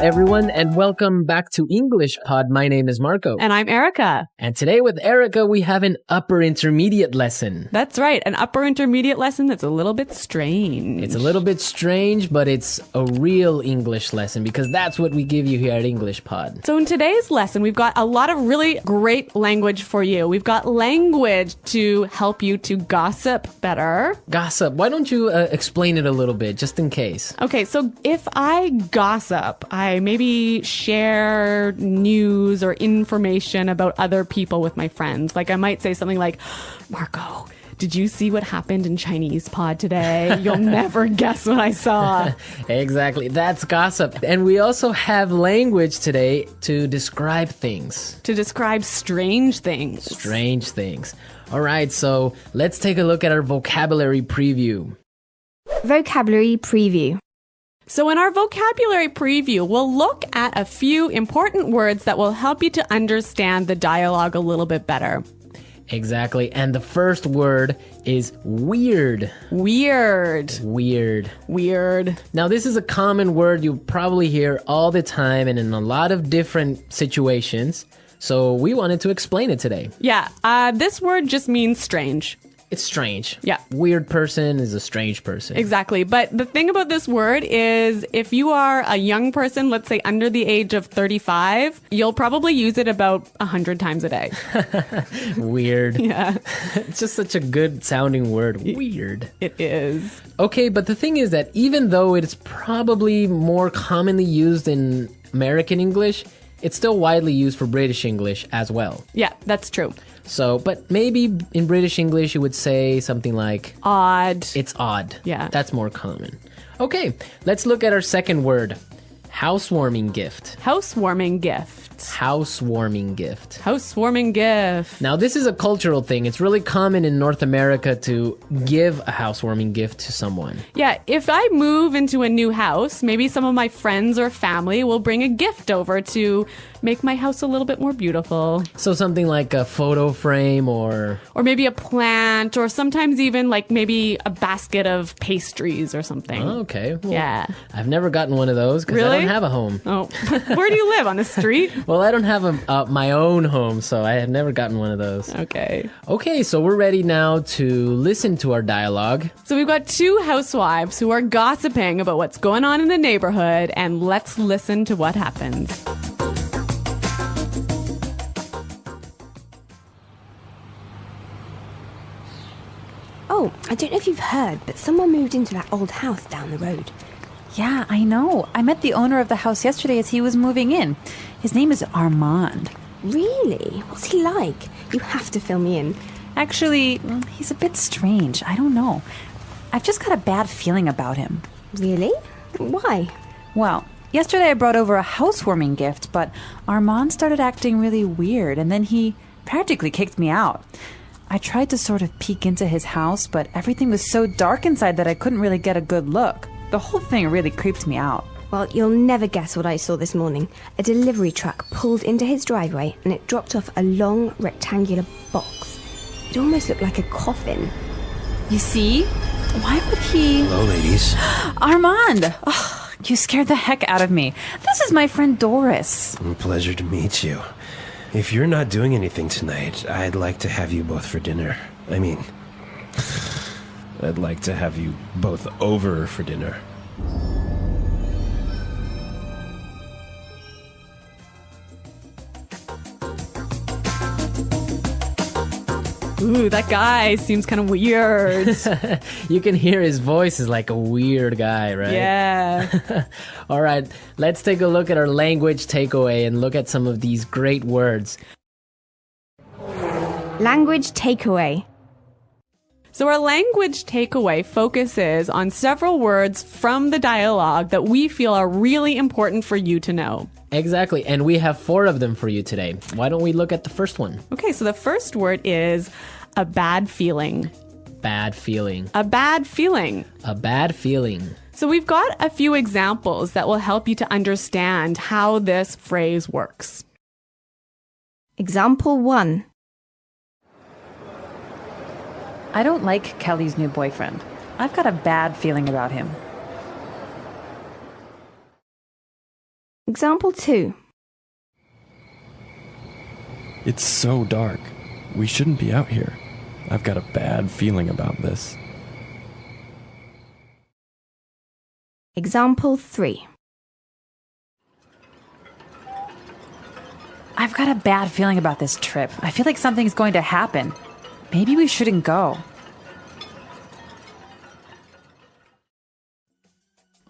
everyone, and welcome back to English Pod. My name is Marco. And I'm Erica. And today with Erica, we have an upper intermediate lesson. That's right, an upper intermediate lesson that's a little bit strange. It's a little bit strange, but it's a real English lesson because that's what we give you here at English Pod. So in today's lesson, we've got a lot of really great language for you. We've got language to help you to gossip better. Gossip. Why don't you explain it a little bit, just in case? Okay, so if I gossip, I maybe share news or information about other people with my friends. Like I might say something like, Marco, did you see what happened in Chinese pod today? You'll never guess what I saw. Exactly. That's gossip. And we also have language today to describe things. To describe strange things. Strange things. All right, so let's take a look at our vocabulary preview. Vocabulary preview. So in our vocabulary preview, we'll look at a few important words that will help you to understand the dialogue a little bit better. Exactly. And the first word is weird. Weird. Weird. Weird. Now, this is a common word you probably hear all the time and in a lot of different situations. So we wanted to explain it today. Yeah. This word just means strange. It's strange. Yeah. Weird person is a strange person. Exactly. But the thing about this word is if you are a young person, let's say under the age of 35, you'll probably use it about 100 times a day. Weird. Yeah. It's just such a good sounding word. Weird. It is. Okay, but the thing is that even though it's probably more commonly used in American English, it's still widely used for British English as well. Yeah, that's true. So, but maybe in British English you would say something like Odd. it's odd. Yeah. That's more common. Okay, let's look at our second word. Housewarming gift. Housewarming gift. Housewarming gift. Housewarming gift. Now, this is a cultural thing. It's really common in North America to give a housewarming gift to someone. Yeah, if I move into a new house, maybe some of my friends or family will bring a gift over to make my house a little bit more beautiful. So something like a photo frame or maybe a plant, or sometimes even like maybe a basket of pastries or something. Oh, okay. Well, Yeah. I've never gotten one of those because I Really? don't have a home. Oh, where do you live? On the street? Well, I don't have my own home, so I have never gotten one of those. Okay. Okay, so we're ready now to listen to our dialogue. So we've got two housewives who are gossiping about what's going on in the neighborhood, and let's listen to what happens. Oh, I don't know if you've heard, but someone moved into that old house down the road. Yeah, I know. I met the owner of the house yesterday as he was moving in. His name is Armand. Really? What's he like? You have to fill me in. Actually, he's a bit strange. I don't know. I've just got a bad feeling about him. Really? Why? Well, yesterday I brought over a housewarming gift, but Armand started acting really weird, and then he practically kicked me out. I tried to sort of peek into his house, but everything was so dark inside that I couldn't really get a good look. The whole thing really creeped me out. Well, you'll never guess what I saw this morning. A delivery truck pulled into his driveway and it dropped off a long rectangular box. It almost looked like a coffin. You see? Why would he... Hello, ladies. Armand! Oh, you scared the heck out of me. This is my friend Doris. Pleasure to meet you. If you're not doing anything tonight, I'd like to have you both for dinner. I mean, I'd like to have you both over for dinner. Ooh, that guy seems kind of weird. You can hear his voice is like a weird guy, right? Yeah. All right, let's take a look at our language takeaway and look at some of these great words. Language takeaway. So our language takeaway focuses on several words from the dialogue that we feel are really important for you to know. Exactly, and we have 4 of them for you today. Why don't we look at the first one? Okay, so the first word is a bad feeling. Bad feeling. A bad feeling. A bad feeling. So we've got a few examples that will help you to understand how this phrase works. Example 1. I don't like Kelly's new boyfriend. I've got a bad feeling about him. Example 2. It's so dark. We shouldn't be out here. I've got a bad feeling about this. Example 3. I've got a bad feeling about this trip. I feel like something's going to happen. Maybe we shouldn't go.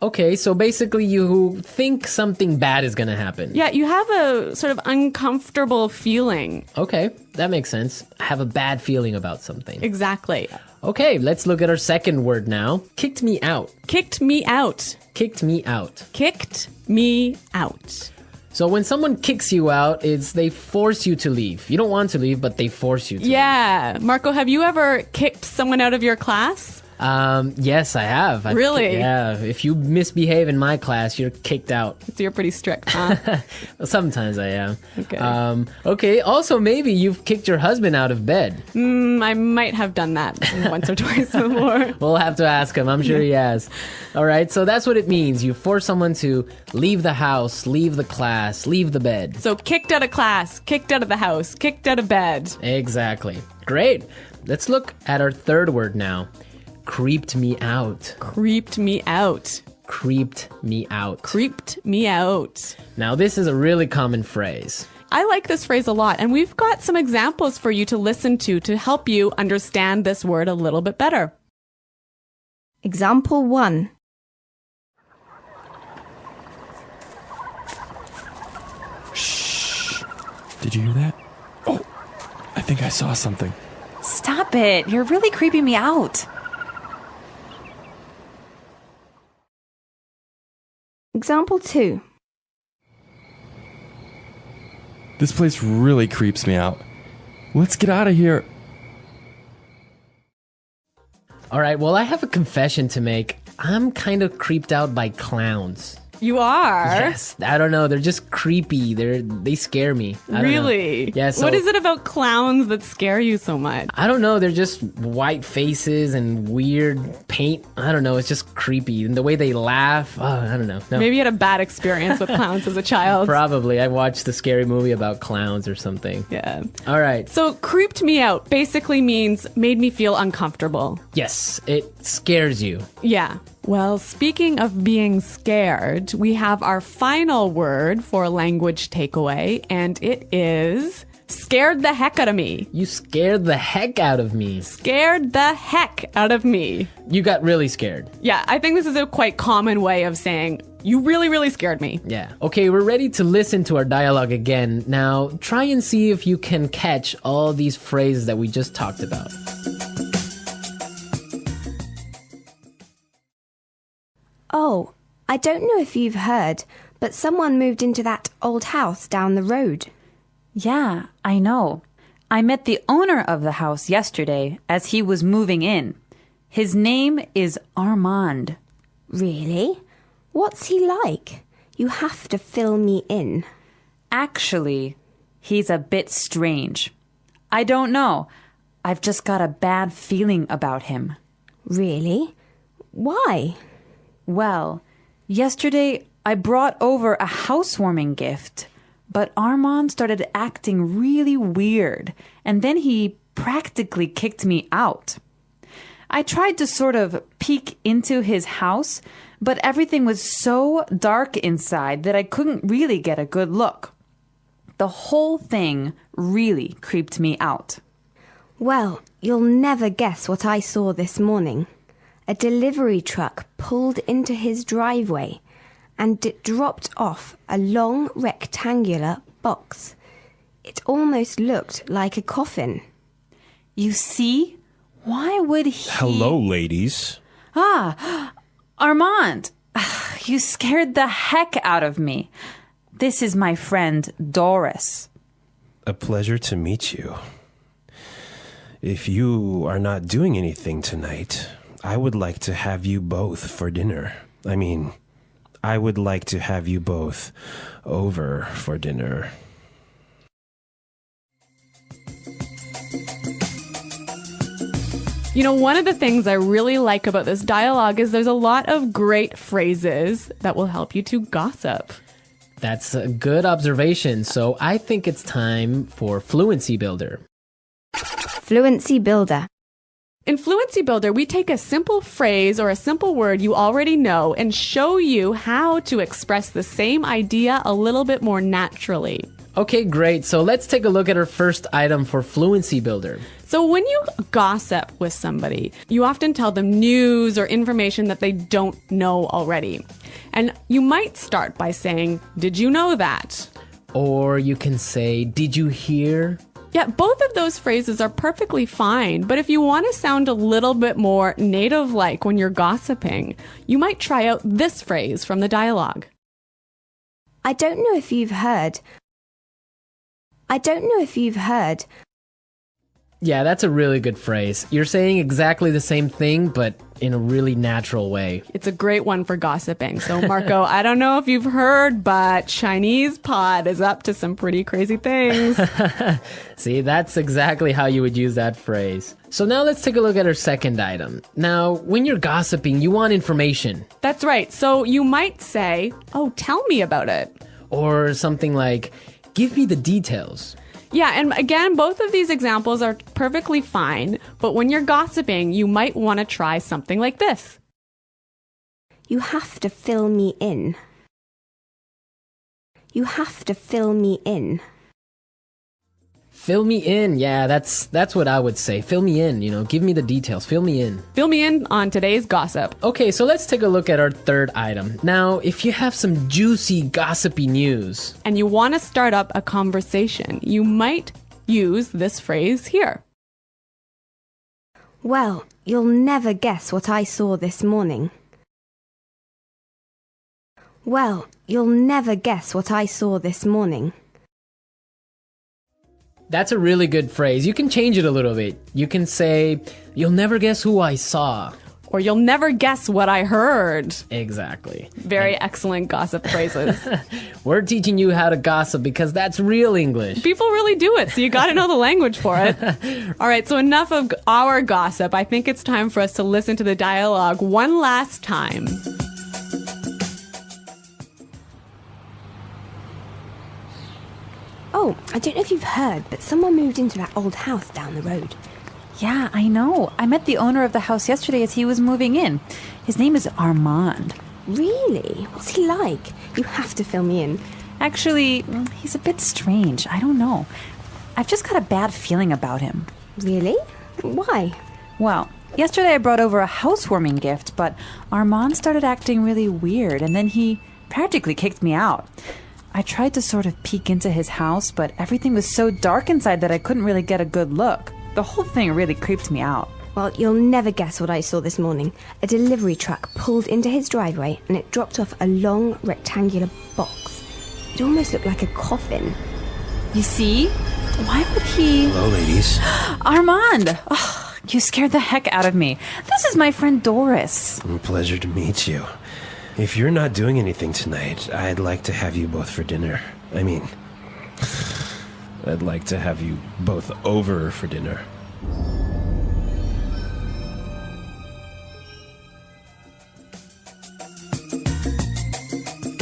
Okay, so basically you think something bad is going to happen. Yeah, you have a sort of uncomfortable feeling. Okay, that makes sense. I have a bad feeling about something. Exactly. Okay, let's look at our second word now. Kicked me out. Kicked me out. Kicked me out. Kicked me out. So when someone kicks you out, it's they force you to leave. You don't want to leave, but they force you to Yeah. Marco, have you ever kicked someone out of your class? leave. Yes, I have. Really? Yeah. If you misbehave in my class, you're kicked out. So you're pretty strict, huh? Well, sometimes I am. Okay. Okay, also maybe you've kicked your husband out of bed. I might have done that once or twice before. We'll have to ask him. I'm sure he has. All right, so that's what it means. You force someone to leave the house, leave the class, leave the bed. So kicked out of class, kicked out of the house, kicked out of bed. Exactly. Great. Let's look at our third word now. Creeped me out. Creeped me out. Creeped me out. Creeped me out. Now, this is a really common phrase. I like this phrase a lot, and we've got some examples for you to listen to help you understand this word a little bit better. Example 1. Did you hear that? Oh, I think I saw something. Stop it. You're really creeping me out. Example 2. This place really creeps me out. Let's get out of here. All right, well, I have a confession to make. I'm kind of creeped out by clowns. You are? Yes, I don't know. They're just creepy. They scare me. I don't know. Really? Yeah. So, what is it about clowns that scare you so much? I don't know. They're just white faces and weird paint. I don't know. It's just creepy. And the way they laugh. Oh, I don't know. No. Maybe you had a bad experience with clowns as a child. Probably. I watched a scary movie about clowns or something. Yeah. All right. So creeped me out basically means made me feel uncomfortable. Yes, it scares you. Yeah. Well, speaking of being scared, we have our final word for language takeaway, and it is scared the heck out of me. You scared the heck out of me. Scared the heck out of me. You got really scared. Yeah, I think this is a quite common way of saying, you really, really scared me. Yeah. Okay, we're ready to listen to our dialogue again. Now, try and see if you can catch all these phrases that we just talked about. Oh, I don't know if you've heard, but someone moved into that old house down the road. Yeah, I know. I met the owner of the house yesterday as he was moving in. His name is Armand. Really? What's he like? You have to fill me in. Actually, he's a bit strange. I don't know. I've just got a bad feeling about him. Really? Why? Well, yesterday I brought over a housewarming gift, but Armand started acting really weird, and then he practically kicked me out. I tried to sort of peek into his house, but everything was so dark inside that I couldn't really get a good look. The whole thing really creeped me out. Well, you'll never guess what I saw this morning. A delivery truck pulled into his driveway and it dropped off a long rectangular box. It almost looked like a coffin. You see? Why would he... Hello, ladies. Ah, Armand, you scared the heck out of me. This is my friend Doris. A pleasure to meet you. If you are not doing anything tonight, I would like to have you both for dinner. I would like to have you both over for dinner. You know, one of the things I really like about this dialogue is there's a lot of great phrases that will help you to gossip. That's a good observation. So I think it's time for Fluency Builder. Fluency builder. In Fluency Builder, we take a simple phrase or a simple word you already know and show you how to express the same idea a little bit more naturally. Okay, great. So let's take a look at our first item for Fluency Builder. So when you gossip with somebody, you often tell them news or information that they don't know already. And you might start by saying, "Did you know that?" Or you can say, "Did you hear?" Yeah, both of those phrases are perfectly fine, but if you want to sound a little bit more native-like when you're gossiping, you might try out this phrase from the dialogue. I don't know if you've heard. Yeah, that's a really good phrase. You're saying exactly the same thing, but in a really natural way. It's a great one for gossiping. So, Marco, I don't know if you've heard, but Chinese pot is up to some pretty crazy things. See, that's exactly how you would use that phrase. So now let's take a look at our second item. Now, when you're gossiping, you want information. That's right. So you might say, "Oh, tell me about it." Or something like, "Give me the details." Yeah, and again, both of these examples are perfectly fine, but when you're gossiping, you might want to try something like this. You have to fill me in. You have to fill me in. Fill me in. Yeah, that's what I would say. Fill me in, give me the details. Fill me in. Fill me in on today's gossip. Okay, so let's take a look at our third item. Now, if you have some juicy, gossipy news, And you want to start up a conversation, you might use this phrase here. Well, you'll never guess what I saw this morning. Well, you'll never guess what I saw this morning. that's a really good phrase. You can change it a little bit. You can say, "You'll never guess who I saw." Or "You'll never guess what I heard." Exactly. Very excellent gossip phrases. We're teaching you how to gossip because that's real English. People really do it, so you got to know the language for it. All right, so enough of our gossip. I think it's time for us to listen to the dialogue one last time. Oh, I don't know if you've heard, but someone moved into that old house down the road. Yeah, I know. I met the owner of the house yesterday as he was moving in. His name is Armand. Really? What's he like? You have to fill me in. Actually, he's a bit strange. I don't know. I've just got a bad feeling about him. Really? Why? Well, yesterday I brought over a housewarming gift, but Armand started acting really weird, and then he practically kicked me out. I tried to sort of peek into his house, but everything was so dark inside that I couldn't really get a good look. The whole thing really creeped me out. Well, you'll never guess what I saw this morning. A delivery truck pulled into his driveway and it dropped off a long rectangular box. It almost looked like a coffin. You see? Why would he... Hello, ladies. Armand! Oh, you scared the heck out of me. This is my friend Doris. Pleasure to meet you. If you're not doing anything tonight, I'd like to have you both for dinner. I mean, I'd like to have you both over for dinner.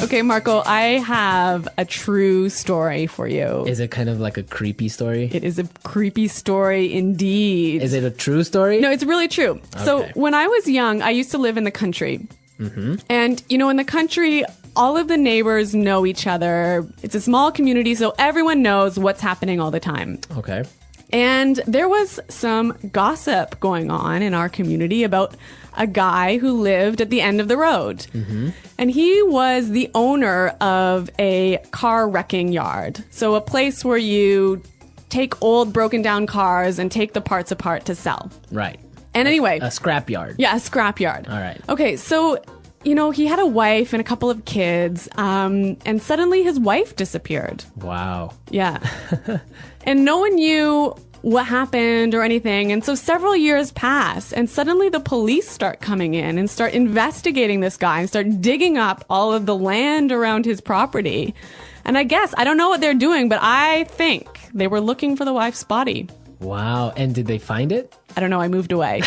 Okay, Marco, I have a true story for you. Is it kind of like a creepy story? It is a creepy story indeed. Is it a true story? No, it's really true. So Okay. when I was young, I used to live in the country. And, in the country, all of the neighbors know each other. It's a small community, so everyone knows what's happening all the time. Okay. And there was some gossip going on in our community about a guy who lived at the end of the road. And he was the owner of a car wrecking yard. So a place where you take old broken down cars and take the parts apart to sell. Right. And anyway. A scrapyard. Yeah, a scrapyard. All right. Okay, so, he had a wife and a couple of kids, and suddenly his wife disappeared. Wow. Yeah. And no one knew what happened or anything. And so several years pass, and suddenly the police start coming in and start investigating this guy and start digging up all of the land around his property. And I don't know what they're doing, but I think they were looking for the wife's body. Wow. And did they find it? I don't know, I moved away.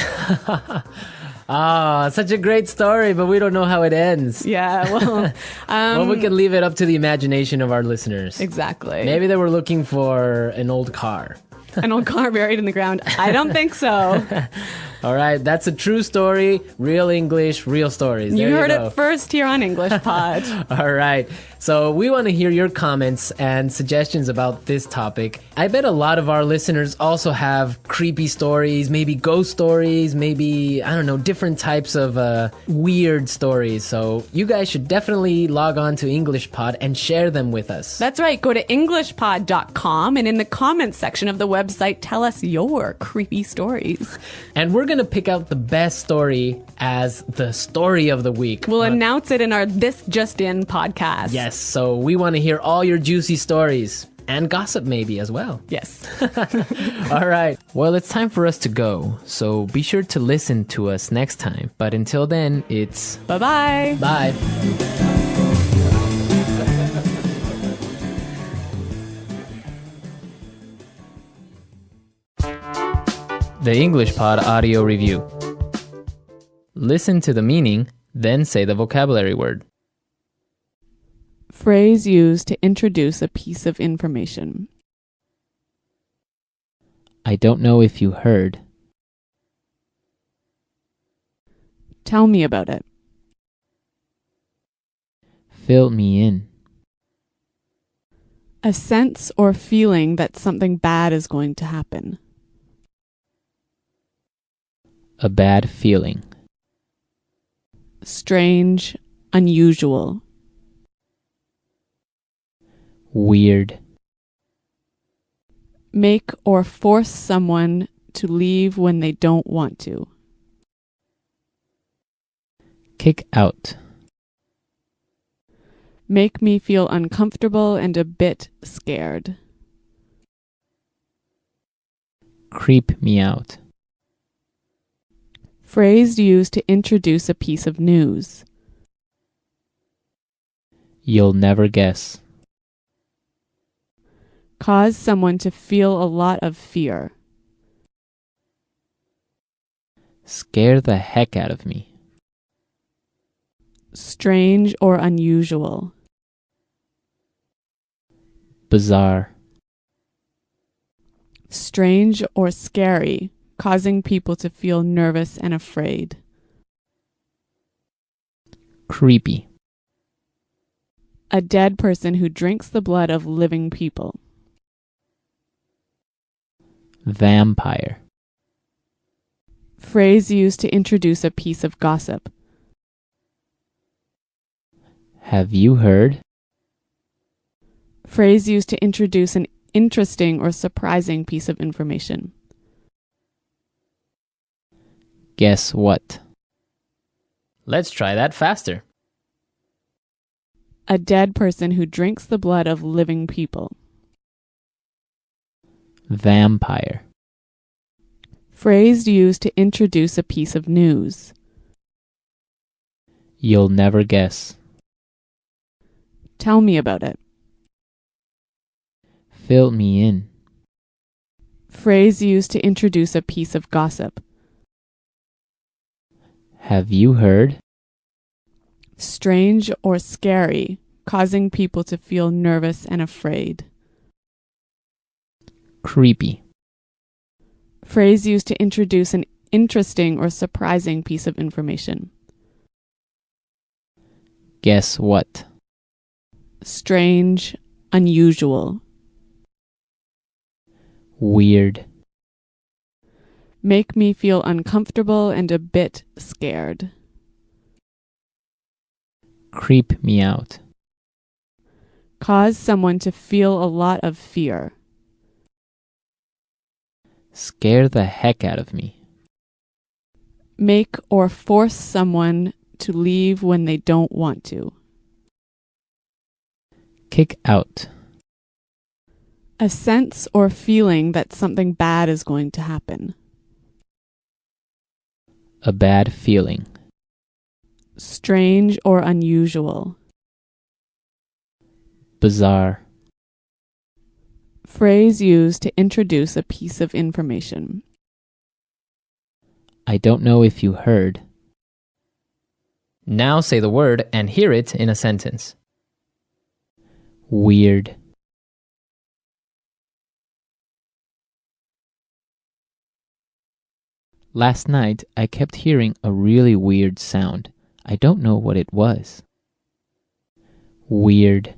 Ah, such a great story, but we don't know how it ends. Yeah, well, Well, we can leave it up to the imagination of our listeners. exactly. Maybe they were looking for an old car. An old car buried in the ground. I don't think so. All right, that's a true story. Real English, real stories. There You heard go. it first here on English Pod. All right. So we want to hear your comments and suggestions about this topic. I bet a lot of our listeners also have creepy stories, maybe ghost stories, maybe, I don't know, different types of weird stories. So you guys should definitely log on to English Pod and share them with us. That's right. Go to EnglishPod.com and in the comments section of the website, tell us your creepy stories. And we're going to pick out the best story as the story of the week. We'll announce it in our This Just In podcast. Yes, so we want to hear all your juicy stories and gossip maybe as well. Yes. All right. Well, it's time for us to go. So be sure to listen to us next time. But until then, it's Bye-bye. bye. The English Pod Audio Review. Listen to the meaning, then say the vocabulary word. Phrase used to introduce a piece of information. I don't know if you heard. Tell me about it. Fill me in. A sense or feeling that something bad is going to happen. A bad feeling. Strange, unusual. Weird. Make or force someone to leave when they don't want to. Kick out. Make me feel uncomfortable and a bit scared. Creep me out. Phrase used to introduce a piece of news. You'll never guess. Cause someone to feel a lot of fear. Scare the heck out of me. Strange or unusual. Bizarre. Strange or scary, causing people to feel nervous and afraid. Creepy. A dead person who drinks the blood of living people. Vampire. Phrase used to introduce a piece of gossip. Have you heard? Phrase used to introduce an interesting or surprising piece of information. Guess what? Let's try that faster. A dead person who drinks the blood of living people. Vampire. Phrase used to introduce a piece of news. You'll never guess. Tell me about it. Fill me in. Phrase used to introduce a piece of gossip. Have you heard? Strange or scary, causing people to feel nervous and afraid. Creepy. Phrase used to introduce an interesting or surprising piece of information. Guess what? Strange, unusual. Weird. Make me feel uncomfortable and a bit scared. Creep me out. Cause someone to feel a lot of fear. Scare the heck out of me. Make or force someone to leave when they don't want to. Kick out. A sense or feeling that something bad is going to happen. A bad feeling. Strange or unusual. Bizarre. Phrase used to introduce a piece of information. I don't know if you heard. Now say the word and hear it in a sentence. Weird. Last night, I kept hearing a really weird sound. I don't know what it was. Weird.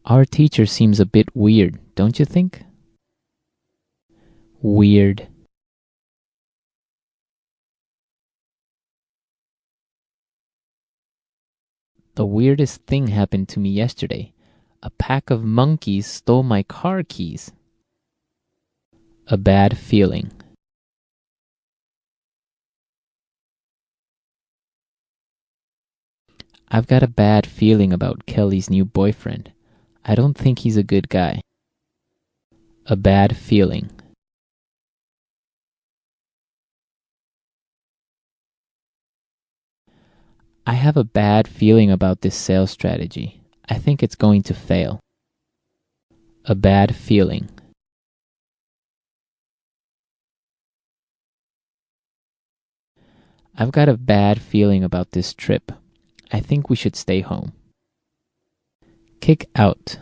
Our teacher seems a bit weird, don't you think? Weird. The weirdest thing happened to me yesterday. A pack of monkeys stole my car keys. A bad feeling. I've got a bad feeling about Kelly's new boyfriend. I don't think he's a good guy. A bad feeling. I have a bad feeling about this sales strategy. I think it's going to fail. A bad feeling. I've got a bad feeling about this trip. I think we should stay home. Kick out.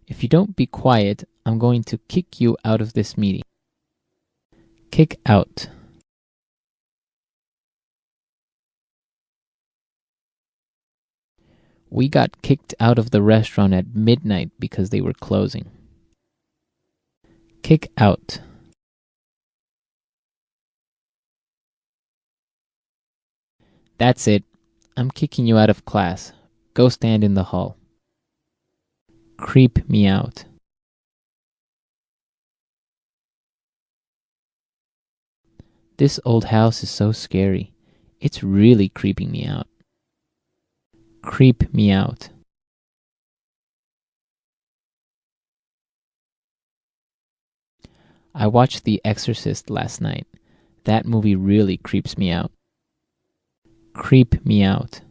If you don't be quiet, I'm going to kick you out of this meeting. Kick out. We got kicked out of the restaurant at midnight because they were closing. Kick out. That's it. I'm kicking you out of class. Go stand in the hall. Creep me out. This old house is so scary. It's really creeping me out. Creep me out. I watched The Exorcist last night. That movie really creeps me out. Creep me out.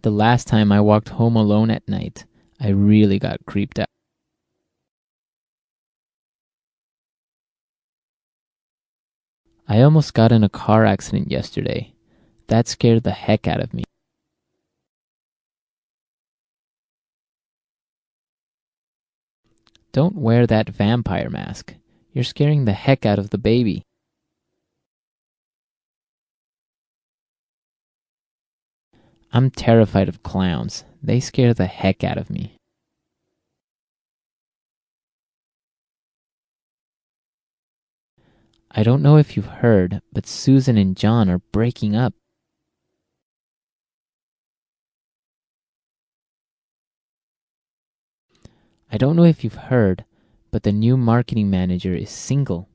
The last time I walked home alone at night, I really got creeped out. I almost got in a car accident yesterday. That scared the heck out of me. Don't wear that vampire mask. You're scaring the heck out of the baby. I'm terrified of clowns. They scare the heck out of me. I don't know if you've heard, but Susan and John are breaking up. I don't know if you've heard, but the new marketing manager is single.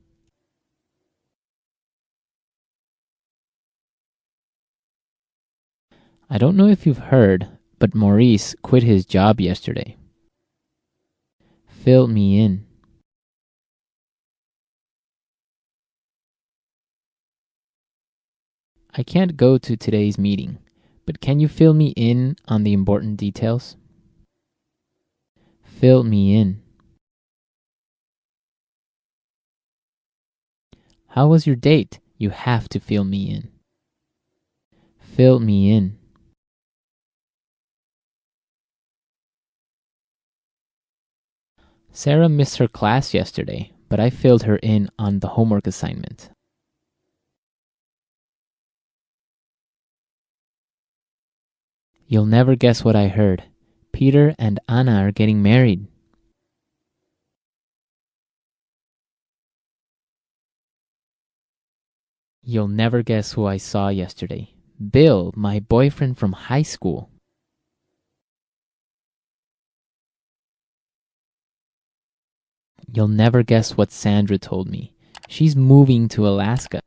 I don't know if you've heard, but Maurice quit his job yesterday. Fill me in. I can't go to today's meeting, but can you fill me in on the important details? Fill me in. How was your date? You have to fill me in. Fill me in. Sarah missed her class yesterday, but I filled her in on the homework assignment. You'll never guess what I heard. Peter and Anna are getting married. You'll never guess who I saw yesterday. Bill, my boyfriend from high school. You'll never guess what Sandra told me. She's moving to Alaska.